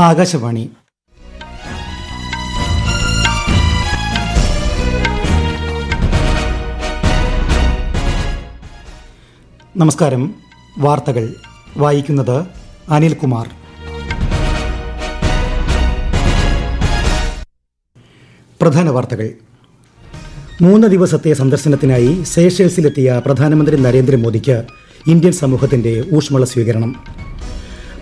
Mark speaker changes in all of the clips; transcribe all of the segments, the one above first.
Speaker 1: ആകാശവാണി. നമസ്കാരം. വാർത്തകൾ വായിക്കുന്നത് അനിൽകുമാർ. പ്രധാന വാർത്തകൾ. 3 ദിവസത്തെ സന്ദർശനത്തിനായി സേഷൽസിലെത്തിയ പ്രധാനമന്ത്രി നരേന്ദ്രമോദിക്ക് ഇന്ത്യൻ സമൂഹത്തിന്റെ ഊഷ്മള സ്വീകരണം.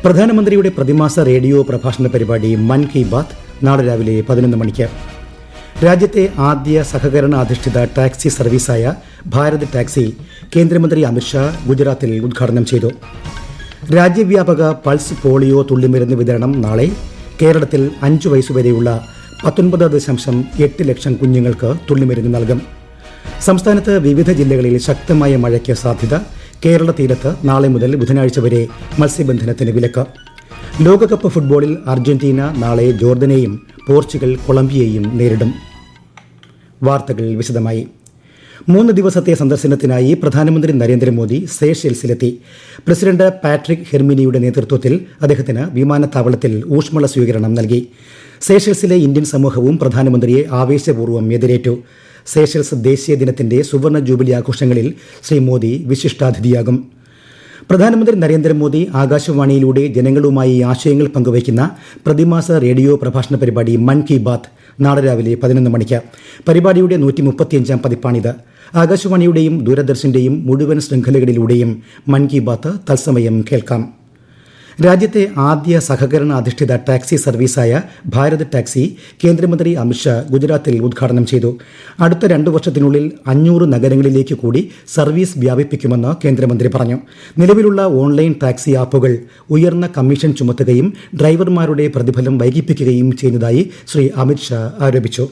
Speaker 1: പ്രധാനമന്ത്രിയുടെ പ്രതിമാസ റേഡിയോ പ്രഭാഷണ പരിപാടി മൻ കി ബാത്ത് നാളെ രാവിലെ 11 മണിക്ക്. രാജ്യത്തെ ആദ്യ സഹകരണ അധിഷ്ഠിത ടാക്സി സർവീസായ ഭാരത് ടാക്സി കേന്ദ്രമന്ത്രി അമിത്ഷാ ഗുജറാത്തിൽ ഉദ്ഘാടനം ചെയ്തു. രാജ്യവ്യാപക പൾസ് പോളിയോ തുള്ളിമരുന്ന് വിതരണം നാളെ. കേരളത്തിൽ 5 വയസ്സുവരെയുള്ള 19.8 ലക്ഷം കുഞ്ഞുങ്ങൾക്ക് തുള്ളിമരുന്ന് നൽകും. സംസ്ഥാനത്ത് വിവിധ ജില്ലകളിൽ ശക്തമായ മഴയ്ക്ക് സാധ്യത. കേരള തീരത്ത് നാളെ മുതൽ ബുധനാഴ്ച വരെ മത്സ്യബന്ധനത്തിന് വിലക്ക്. ലോകകപ്പ് ഫുട്ബോളിൽ അർജന്റീന നാളെ ജോർദനെയും പോർച്ചുഗൽ കൊളംബിയയെയും നേരിടും. വാർത്തകൾ വിശദമായി. 3 ദിവസത്തെ സന്ദർശനത്തിനായി പ്രധാനമന്ത്രി നരേന്ദ്രമോദി സേഷൽസിലെത്തി. പ്രസിഡന്റ് പാട്രിക് ഹെർമിനിയുടെ നേതൃത്വത്തിൽ അദ്ദേഹത്തിന് വിമാനത്താവളത്തിൽ ഊഷ്മള സ്വീകരണം നൽകി. സേഷൽസിലെ ഇന്ത്യൻ സമൂഹവും പ്രധാനമന്ത്രിയെ ആവേശപൂർവ്വം എതിരേറ്റു. സേഷൽസ് ദേശീയ ദിനത്തിന്റെ സുവർണ ജൂബിലി ആഘോഷങ്ങളിൽ ശ്രീ മോദി വിശിഷ്ടാതിഥിയാകും. പ്രധാനമന്ത്രി നരേന്ദ്രമോദി ആകാശവാണിയിലൂടെ ജനങ്ങളുമായി ആശയങ്ങൾ പങ്കുവയ്ക്കുന്ന പ്രതിമാസ റേഡിയോ പ്രഭാഷണ പരിപാടി മൻ കി ബാത്ത് നാളെ രാവിലെ 11 മണിക്ക്. പരിപാടിയുടെ 135-ാം പതിപ്പാണിത്. ആകാശവാണിയുടെയും ദൂരദർശന്റെയും മുഴുവൻ ശൃംഖലകളിലൂടെയും മൻ കി ബാത്ത് തത്സമയം കേൾക്കാം. രാജ്യത്തെ ആദ്യ സഹകരണ അധിഷ്ഠിത ടാക്സി സർവീസായ ഭാരത് ടാക്സി കേന്ദ്രമന്ത്രി അമിത്ഷാ ഗുജറാത്തിൽ ഉദ്ഘാടനം ചെയ്തു. അടുത്ത 2 വർഷത്തിനുള്ളിൽ 500 നഗരങ്ങളിലേക്ക് കൂടി സർവീസ് വ്യാപിപ്പിക്കുമെന്ന് കേന്ദ്രമന്ത്രി പറഞ്ഞു. നിലവിലുള്ള ഓൺലൈൻ ടാക്സി ആപ്പുകൾ ഉയർന്ന കമ്മീഷൻ ചുമത്തുകയും ഡ്രൈവർമാരുടെ പ്രതിഫലം വൈകിപ്പിക്കുകയും ചെയ്യുന്നതായി ശ്രീ അമിത്ഷാ ആരോപിച്ചു.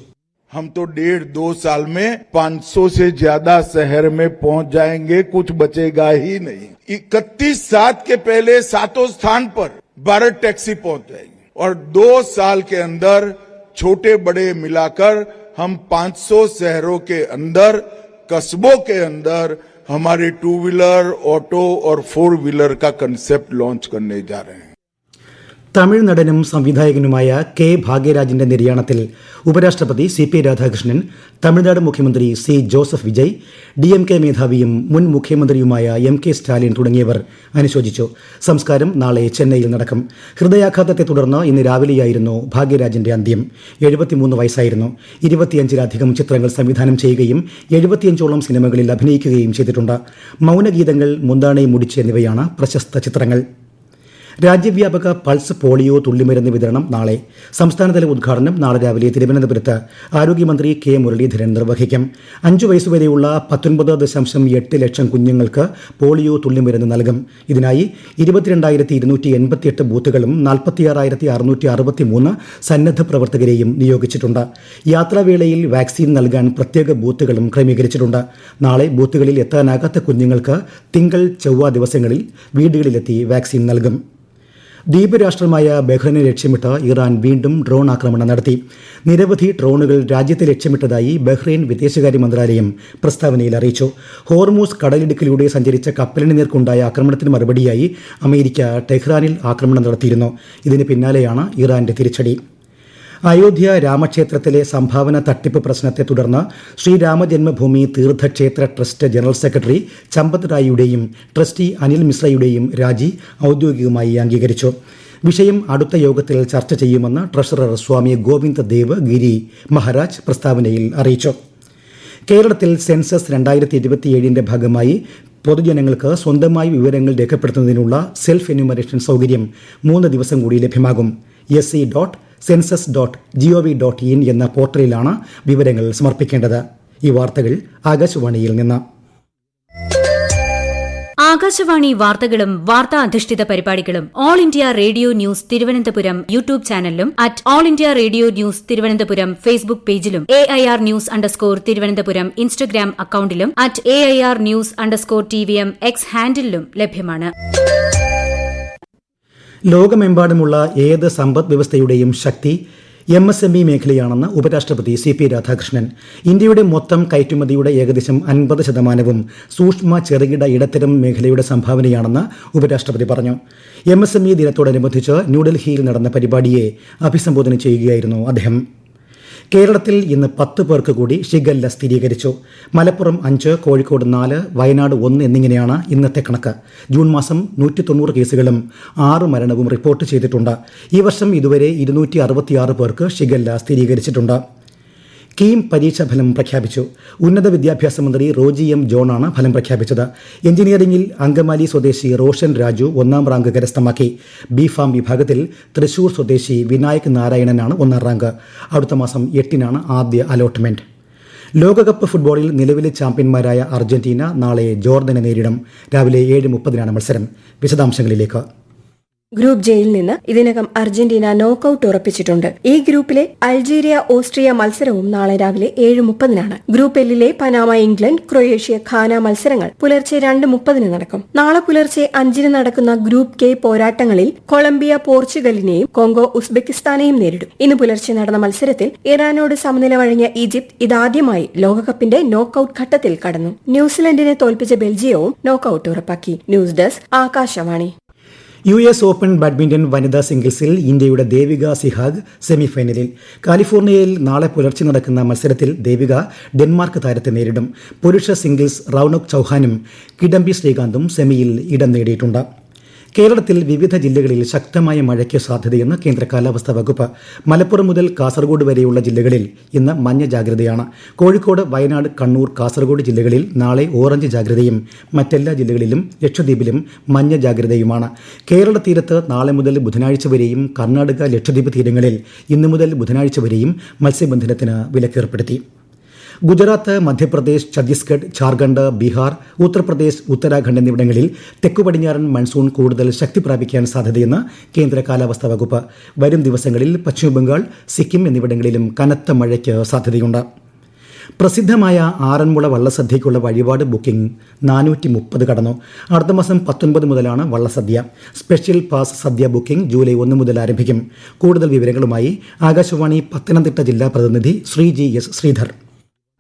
Speaker 2: हम तो 1.5-2 साल में 500 से ज्यादा शहर में पहुंच जाएंगे, कुछ बचेगा ही नहीं. 31/7 के पहले 7 स्थान पर भारत टैक्सी पहुंच जाएगी और 2 साल के अंदर छोटे बड़े मिलाकर हम 500 शहरों के अंदर, कस्बों के अंदर हमारे 2 व्हीलर, ऑटो और 4 व्हीलर का कंसेप्ट लॉन्च करने जा रहे हैं.
Speaker 1: തമിഴ് നടനും സംവിധായകനുമായ കെ ഭാഗ്യരാജിന്റെ നിര്യാണത്തിൽ ഉപരാഷ്ട്രപതി CP രാധാകൃഷ്ണൻ, തമിഴ്നാട് മുഖ്യമന്ത്രി C ജോസഫ് വിജയ്, DMK മേധാവിയും മുൻ മുഖ്യമന്ത്രിയുമായ MK സ്റ്റാലിൻ തുടങ്ങിയവർ അനുശോചിച്ചു. സംസ്കാരം നാളെ ചെന്നൈയിൽ നടക്കും. ഹൃദയാഘാതത്തെ തുടർന്ന് ഇന്ന് രാവിലെയായിരുന്നു ഭാഗ്യരാജിന്റെ അന്ത്യം. 73 വയസ്സായിരുന്നു. 25-ലധികം ചിത്രങ്ങൾ സംവിധാനം ചെയ്യുകയും 75ഓളം സിനിമകളിൽ അഭിനയിക്കുകയും ചെയ്തിട്ടുണ്ട്. മൗനഗീതങ്ങൾ, മുന്താണി മുടിച്ച് എന്നിവയാണ് പ്രശസ്ത ചിത്രങ്ങൾ. രാജ്യവ്യാപക പൾസ് പോളിയോ തുള്ളിമരുന്ന് വിതരണം നാളെ. സംസ്ഥാനതല ഉദ്ഘാടനം നാളെ രാവിലെ തിരുവനന്തപുരത്ത് ആരോഗ്യമന്ത്രി K മുരളീധരൻ നിർവഹിക്കും. 5 വയസ്സുവരെയുള്ള 19.8 ലക്ഷം കുഞ്ഞുങ്ങൾക്ക് പോളിയോ തുള്ളിമരുന്ന് നൽകും. ഇതിനായി 22,288 ബൂത്തുകളും 46,663 സന്നദ്ധ പ്രവർത്തകരെയും നിയോഗിച്ചിട്ടുണ്ട്. യാത്രാവേളയിൽ വാക്സിൻ നൽകാൻ പ്രത്യേക ബൂത്തുകളും ക്രമീകരിച്ചിട്ടുണ്ട്. നാളെ ബൂത്തുകളിൽ എത്താനാകാത്ത കുഞ്ഞുങ്ങൾക്ക് തിങ്കൾ, ചൊവ്വ ദിവസങ്ങളിൽ വീടുകളിലെത്തി വാക്സിൻ നൽകും. ദ്വീപ് രാഷ്ട്രമായ ബഹ്റൈനെ ലക്ഷ്യമിട്ട് ഇറാൻ വീണ്ടും ഡ്രോൺ ആക്രമണം നടത്തി. നിരവധി ഡ്രോണുകൾ രാജ്യത്തെ ലക്ഷ്യമിട്ടതായി ബഹ്റൈൻ വിദേശകാര്യ മന്ത്രാലയം പ്രസ്താവനയിൽ അറിയിച്ചു. ഹോർമൂസ് കടലിടുക്കിലൂടെ സഞ്ചരിച്ച കപ്പലിന് നേർക്കുണ്ടായ ആക്രമണത്തിന് മറുപടിയായി അമേരിക്ക ടെഹ്റാനിൽ ആക്രമണം നടത്തിയിരുന്നു. ഇതിന് പിന്നാലെയാണ് ഇറാന്റെ തിരിച്ചടി. അയോധ്യ രാമക്ഷേത്രത്തിലെ സംഭാവന തട്ടിപ്പ് പ്രശ്നത്തെ തുടർന്ന് Shriramjanmabhoomi Teerthkshetra trust general secretary Champat റായിയുടെയും ട്രസ്റ്റി അനിൽ മിശ്രയുടെയും രാജി ഔദ്യോഗികമായി അംഗീകരിച്ചു. വിഷയം അടുത്ത യോഗത്തിൽ ചർച്ച ചെയ്യുമെന്ന് ട്രഷറർ സ്വാമി ഗോവിന്ദ് ദേവ് ഗിരി മഹാരാജ് പ്രസ്താവനയിൽ അറിയിച്ചു. കേരളത്തിൽ സെൻസസ് 2027ന്റെ ഭാഗമായി പൊതുജനങ്ങൾക്ക് സ്വന്തമായി വിവരങ്ങൾ രേഖപ്പെടുത്തുന്നതിനുള്ള സെൽഫ് എന്യൂമറേഷൻ സൗകര്യം 3 ദിവസം കൂടി ലഭ്യമാകും. sc.census.gov.in എന്ന പോർട്ടലിലാണ് വിവരങ്ങൾ സമർപ്പിക്കേണ്ടത്. ഈ വാർത്തകൾ ആകാശവാണിയിൽ നിന്ന്.
Speaker 3: ആകാശവാണി വാർത്തകളും വാർത്താ അധിഷ്ഠിത പരിപാടികളും all India radio news Thiruvananthapuram YouTube ചാനലിലും @all India radio news Thiruvananthapuram Facebook പേജിലും AIR ന്യൂസ് _ തിരുവനന്തപുരം ഇൻസ്റ്റഗ്രാം അക്കൌണ്ടിലും @AIR ന്യൂസ് _ TVM X ഹാൻഡിലും ലഭ്യമാണ്.
Speaker 1: ലോകമെമ്പാടുമുള്ള ഏത് സമ്പദ് വ്യവസ്ഥയുടെയും ശക്തി MSME മേഖലയാണെന്ന് ഉപരാഷ്ട്രപതി CP രാധാകൃഷ്ണൻ. ഇന്ത്യയുടെ മൊത്തം കയറ്റുമതിയുടെ ഏകദേശം 50% സൂക്ഷ്മ ചെറുകിട ഇടത്തരം മേഖലയുടെ സംഭാവനയാണെന്ന് ഉപരാഷ്ട്രപതി പറഞ്ഞു. MSME ദിനത്തോടനുബന്ധിച്ച് ന്യൂഡൽഹിയിൽ നടന്ന പരിപാടിയെ അഭിസംബോധന ചെയ്യുകയായിരുന്നു അദ്ദേഹം. കേരളത്തിൽ ഇന്ന് 10 പേർക്ക് കൂടി ഷിഗല്ല സ്ഥിരീകരിച്ചു. മലപ്പുറം 5, കോഴിക്കോട് 4, വയനാട് 1 എന്നിങ്ങനെയാണ് ഇന്നത്തെ കണക്ക്. ജൂൺ മാസം 190 കേസുകളും 6 മരണവും റിപ്പോർട്ട് ചെയ്തിട്ടുണ്ട്. ഈ വർഷം ഇതുവരെ 266 പേർക്ക് ഷിഗല്ല സ്ഥിരീകരിച്ചിട്ടുണ്ട്. കീം പരീക്ഷാ ഫലം പ്രഖ്യാപിച്ചു. ഉന്നത വിദ്യാഭ്യാസ മന്ത്രി റോജി M. ജോണാണ് ഫലം പ്രഖ്യാപിച്ചത്. എഞ്ചിനീയറിംഗിൽ അങ്കമാലി സ്വദേശി റോഷൻ രാജു 1ാം റാങ്ക് കരസ്ഥമാക്കി. B.Pharm വിഭാഗത്തിൽ തൃശൂർ സ്വദേശി വിനായക് നാരായണനാണ് 1ാം റാങ്ക്. അടുത്ത മാസം 8-നാണ് ആദ്യ അലോട്ട്മെന്റ്. ലോകകപ്പ് ഫുട്ബോളിൽ നിലവിലെ ചാമ്പ്യന്മാരായ അർജന്റീന നാളെ ജോർദനെ നേരിടും. രാവിലെ 7:30-നാണ് മത്സരം. വിശദാംശങ്ങളിലേക്ക്.
Speaker 4: ഗ്രൂപ്പ് ജെയിൽ നിന്ന് ഇതിനകം അർജന്റീന നോക്കൌട്ട് ഉറപ്പിച്ചിട്ടുണ്ട്. ഈ ഗ്രൂപ്പിലെ അൾജീരിയ ഓസ്ട്രിയ മത്സരവും നാളെ രാവിലെ 7:30-നാണ്. ഗ്രൂപ്പ് എല്ലിലെ പനാമ ഇംഗ്ലണ്ട് ക്രൊയേഷ്യ ഘാന മത്സരങ്ങൾ പുലർച്ചെ 2:30-ന് നടക്കും. നാളെ പുലർച്ചെ 5-ന് നടക്കുന്ന ഗ്രൂപ്പ് കെ പോരാട്ടങ്ങളിൽ കൊളംബിയ പോർച്ചുഗലിനെയും കോങ്കോ ഉസ്ബെക്കിസ്ഥാനെയും നേരിടും. ഇന്ന് പുലർച്ചെ നടന്ന മത്സരത്തിൽ ഇറാനോട് സമനില വഴങ്ങിയ ഈജിപ്ത് ഇതാദ്യമായി ലോകകപ്പിന്റെ നോക്കൌട്ട് ഘട്ടത്തിൽ കടന്നു. ന്യൂസിലൻഡിനെ തോൽപ്പിച്ച ബെൽജിയവും നോക്കൌട്ട് ഉറപ്പാക്കി. News desk Akashvani.
Speaker 1: US open badminton വനിതാ സിംഗിൾസിൽ ഇന്ത്യയുടെ ദേവിക സിഹാഗ് സെമിഫൈനലിൽ. കാലിഫോർണിയയിൽ നാളെ പുലർച്ചെ നടക്കുന്ന മത്സരത്തിൽ ദേവിക ഡെൻമാർക്ക് താരത്തെ നേരിടും. പുരുഷ സിംഗിൾസ് റൌനക് ചൌഹാനും കിഡംബി ശ്രീകാന്തും സെമിയിൽ ഇടം നേടിയിട്ടുണ്ട്. കേരളത്തിൽ വിവിധ ജില്ലകളിൽ ശക്തമായ മഴയ്ക്ക് സാധ്യതയെന്ന് കേന്ദ്ര കാലാവസ്ഥാ വകുപ്പ്. മലപ്പുറം മുതൽ കാസർഗോഡ് വരെയുള്ള ജില്ലകളിൽ ഇന്ന് മഞ്ഞ ജാഗ്രതയാണ്. കോഴിക്കോട്, വയനാട്, കണ്ണൂർ, കാസർഗോഡ് ജില്ലകളിൽ നാളെ ഓറഞ്ച് ജാഗ്രതയും മറ്റെല്ലാ ജില്ലകളിലും ലക്ഷദ്വീപിലും മഞ്ഞ ജാഗ്രതയുമാണ്. കേരള തീരത്ത് നാളെ മുതൽ ബുധനാഴ്ച വരെയും കർണാടക, ലക്ഷദ്വീപ് തീരങ്ങളിൽ ഇന്നു മുതൽ ബുധനാഴ്ച വരെയും മത്സ്യബന്ധനത്തിന് വിലക്കേർപ്പെടുത്തി. ഗുജറാത്ത്, മധ്യപ്രദേശ്, ഛത്തീസ്ഗഡ്, ഝാർഖണ്ഡ്, ബീഹാർ, ഉത്തർപ്രദേശ്, ഉത്തരാഖണ്ഡ് എന്നിവിടങ്ങളിൽ തെക്കുപടിഞ്ഞാറൻ മൺസൂൺ കൂടുതൽ ശക്തി പ്രാപിക്കാൻ സാധ്യതയെന്ന് കേന്ദ്ര കാലാവസ്ഥാ വകുപ്പ്. വരും ദിവസങ്ങളിൽ പശ്ചിമബംഗാൾ, സിക്കിം എന്നിവിടങ്ങളിലും കനത്ത മഴയ്ക്ക് സാധ്യതയുണ്ട്. പ്രസിദ്ധമായ ആറന്മുള വള്ളസദ്യയ്ക്കുള്ള വഴിപാട് ബുക്കിംഗ് 430 കടന്നു. അടുത്ത മാസം 19 മുതലാണ് വള്ളസദ്യ. സ്പെഷ്യൽ പാസ് സദ്യ ബുക്കിംഗ് ജൂലൈ 1 മുതൽ ആരംഭിക്കും. കൂടുതൽ വിവരങ്ങളുമായി ആകാശവാണി പത്തനംതിട്ട ജില്ലാ പ്രതിനിധി ശ്രീജി എസ് ശ്രീധർ.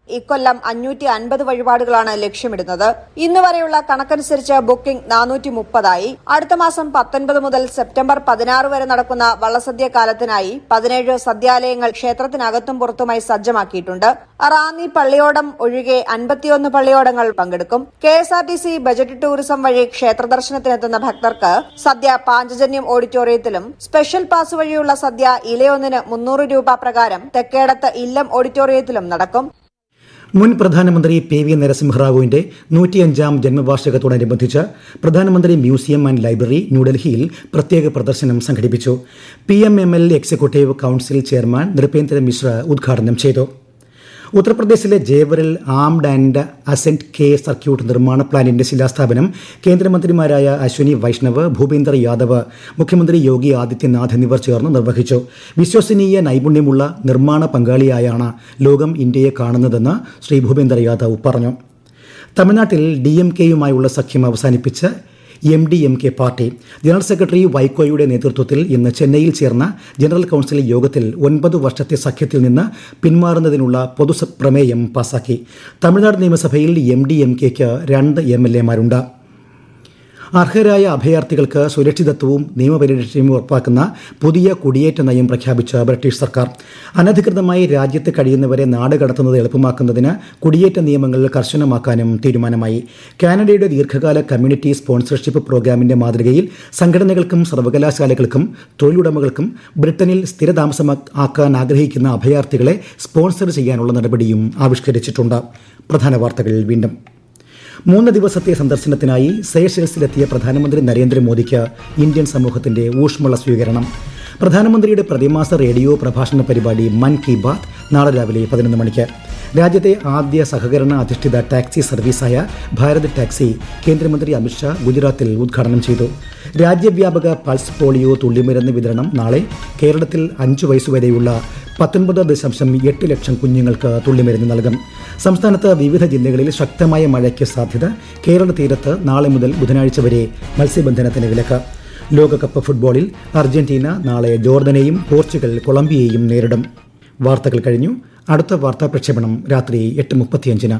Speaker 5: ഇക്കൊല്ലം 550 വഴിപാടുകളാണ് ലക്ഷ്യമിടുന്നത്. ഇന്ന് വരെയുള്ള കണക്കനുസരിച്ച് ബുക്കിംഗ് 430 അടുത്ത മാസം 19 മുതൽ സെപ്റ്റംബർ 16 വരെ നടക്കുന്ന വള്ളസദ്യ കാലത്തിനായി 17 സദ്യാലയങ്ങൾ ക്ഷേത്രത്തിനകത്തും പുറത്തുമായി സജ്ജമാക്കിയിട്ടുണ്ട്. റാന്നി പള്ളിയോടം ഒഴികെ 51 പള്ളിയോടങ്ങൾ പങ്കെടുക്കും. KSRTC ബജറ്റ് ടൂറിസം വഴി ക്ഷേത്ര ദർശനത്തിനെത്തുന്ന ഭക്തർക്ക് സദ്യ പാഞ്ചജന്യം ഓഡിറ്റോറിയത്തിലും, സ്പെഷ്യൽ പാസ് വഴിയുള്ള സദ്യ ഇലയൊന്നിന് 300 രൂപ പ്രകാരം തെക്കേടത്ത് ഇല്ലം ഓഡിറ്റോറിയത്തിലും നടക്കും.
Speaker 1: മുൻ പ്രധാനമന്ത്രി PV നരസിംഹറാവുവിന്റെ 105ാം ജന്മവാർഷികത്തോടനുബന്ധിച്ച് പ്രധാനമന്ത്രി മ്യൂസിയം ആൻഡ് ലൈബ്രറി ന്യൂഡൽഹിയിൽ പ്രത്യേക പ്രദർശനം സംഘടിപ്പിച്ചു. PMML executive council chairman Nripendra Mishra ഉദ്ഘാടനം ചെയ്തു. ഉത്തർപ്രദേശിലെ ജേവറിൽ armed and ascent K circuit നിർമ്മാണ പ്ലാന്റിന്റെ ശിലാസ്ഥാപനം കേന്ദ്രമന്ത്രിമാരായ അശ്വിനി വൈഷ്ണവ്, ഭൂപേന്ദർ യാദവ്, മുഖ്യമന്ത്രി യോഗി ആദിത്യനാഥ് എന്നിവർ ചേർന്ന് നിർവഹിച്ചു. വിശ്വസനീയ നൈപുണ്യമുള്ള നിർമ്മാണ പങ്കാളിയായാണ് ലോകം ഇന്ത്യയെ കാണുന്നതെന്ന് ശ്രീ ഭൂപേന്ദർ യാദവ് പറഞ്ഞു. തമിഴ്നാട്ടിൽ DMK-യുമായുള്ള സഖ്യം അവസാനിപ്പിച്ച് MDMK പാർട്ടി. ജനറൽ സെക്രട്ടറി വൈക്കോയുടെ നേതൃത്വത്തിൽ ഇന്ന് ചെന്നൈയിൽ ചേർന്ന ജനറൽ കൌൺസിൽ യോഗത്തിൽ 9 വർഷത്തെ സഖ്യത്തിൽ നിന്ന് പിന്മാറുന്നതിനുള്ള പൊതുപ്രമേയം പാസാക്കി. തമിഴ്നാട് നിയമസഭയിൽ MDMK-ക്ക് 2 MLA-മാരുണ്ട്. അർഹരായ അഭയാർത്ഥികൾക്ക് സുരക്ഷിതത്വവും നിയമപരിരക്ഷയും ഉറപ്പാക്കുന്ന പുതിയ കുടിയേറ്റ നയം പ്രഖ്യാപിച്ച ബ്രിട്ടീഷ് സർക്കാർ. അനധികൃതമായി രാജ്യത്ത് കഴിയുന്നവരെ നാട് കടത്തുന്നത് എളുപ്പമാക്കുന്നതിന് കുടിയേറ്റ നിയമങ്ങൾ കർശനമാക്കാനും തീരുമാനമായി. കാനഡയുടെ ദീർഘകാല കമ്മ്യൂണിറ്റി സ്പോൺസർഷിപ്പ് പ്രോഗ്രാമിന്റെ മാതൃകയിൽ സംഘടനകൾക്കും സർവകലാശാലകൾക്കും തൊഴിലുടമകൾക്കും ബ്രിട്ടനിൽ സ്ഥിരതാമസമാക്കാൻ ആഗ്രഹിക്കുന്ന അഭയാർത്ഥികളെ സ്പോൺസർ ചെയ്യാനുള്ള നടപടിയും ആവിഷ്കരിച്ചിട്ടുണ്ട്. പ്രധാന വാർത്തകൾ വീണ്ടും. 3 ദിവസത്തെ സന്ദർശനത്തിനായി സേഷൽസിലെത്തിയ പ്രധാനമന്ത്രി നരേന്ദ്രമോദിക്ക് ഇന്ത്യൻ സമൂഹത്തിന്റെ ഊഷ്മള സ്വീകരണം. പ്രധാനമന്ത്രിയുടെ പ്രതിമാസ റേഡിയോ പ്രഭാഷണ പരിപാടി മൻ കി ബാത്ത് നാളെ രാവിലെ 11 മണിക്ക്. രാജ്യത്തെ ആദ്യ സഹകരണ അധിഷ്ഠിത ടാക്സി സർവീസായ ഭാരത് ടാക്സി കേന്ദ്രമന്ത്രി അമിത്ഷാ ഗുജറാത്തിൽ ഉദ്ഘാടനം ചെയ്തു. രാജ്യവ്യാപക പൾസ് പോളിയോ തുള്ളിമരുന്ന് വിതരണം നാളെ. കേരളത്തിൽ 5 വയസ്സുവരെയുള്ള 19.8 ലക്ഷം കുഞ്ഞുങ്ങൾക്ക് തുള്ളിമരുന്ന് നൽകും. സംസ്ഥാനത്ത് വിവിധ ജില്ലകളിൽ ശക്തമായ മഴയ്ക്ക് സാധ്യത. കേരള തീരത്ത് നാളെ മുതൽ ബുധനാഴ്ച വരെ മത്സ്യബന്ധനത്തിന് വിലക്ക്. ലോകകപ്പ് ഫുട്ബോളിൽ അർജന്റീന നാളെ ജോർദനെയും പോർച്ചുഗൽ കൊളംബിയയെയും നേരിടും. വാർത്തകൾ കഴിഞ്ഞു. അടുത്ത വാർത്താ പ്രക്ഷേപണം രാത്രി 8:35.